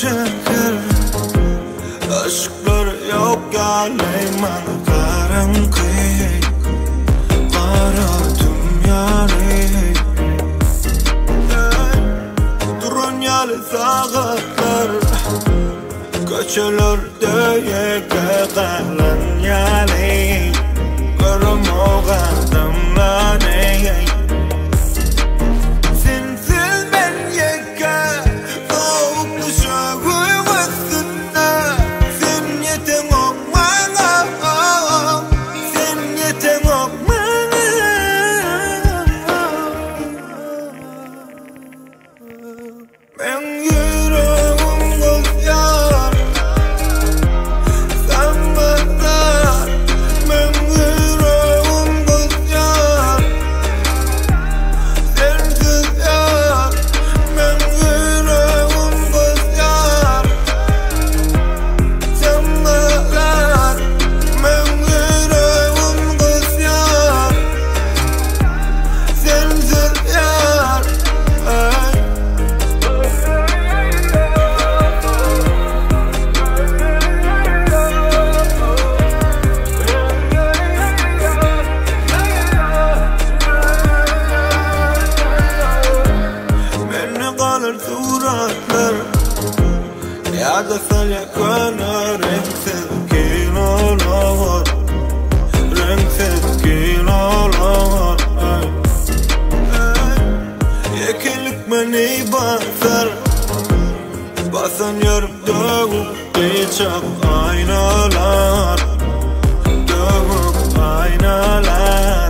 şehir aşklar yok geleyman karanlık kara dünyayı Durunyalı sağlıklar Köçelerde yekalan yali Görüm o adamları Sensiz ben yeka Soğuk düşüğüm üstünde Sen yeten olmana Sen yeten olmana Ben yüreğim kız yar Sen bakar Ben yüreğim kız yar Sensiz yar Ben yüreğim kız yar Sen bakar Ben yüreğim kız yar Sensiz yar Beni kalır suratlar Ya da salya kanı renksiz gün olur Renksiz gün olur Yekilik beni basar Basan yarıp dövüp geçap aynalar Dövüp aynalar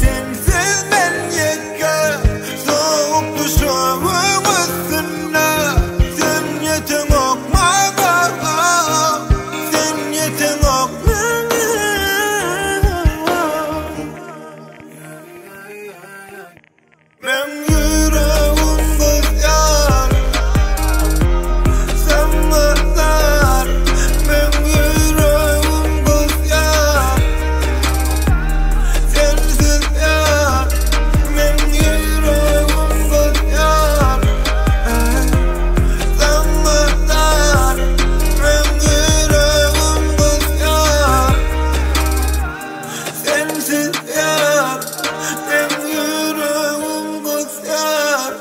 Sensiz ben yeka Soğuk düşüğüm üstüne Sen yeten okmana Sen yeten okmana Ben yüreğim kız yar Sen bakar Ben yüreğim kız yar Sensiz yar Ben yüreğim kız yar Sen bakar Ben yüreğim kız yar Sensiz yar Ben yüreğim kız yar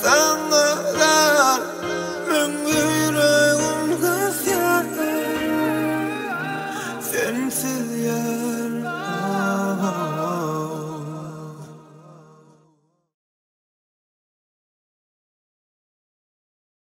Sen bakar Ben yüreğim kız yar Sensiz yar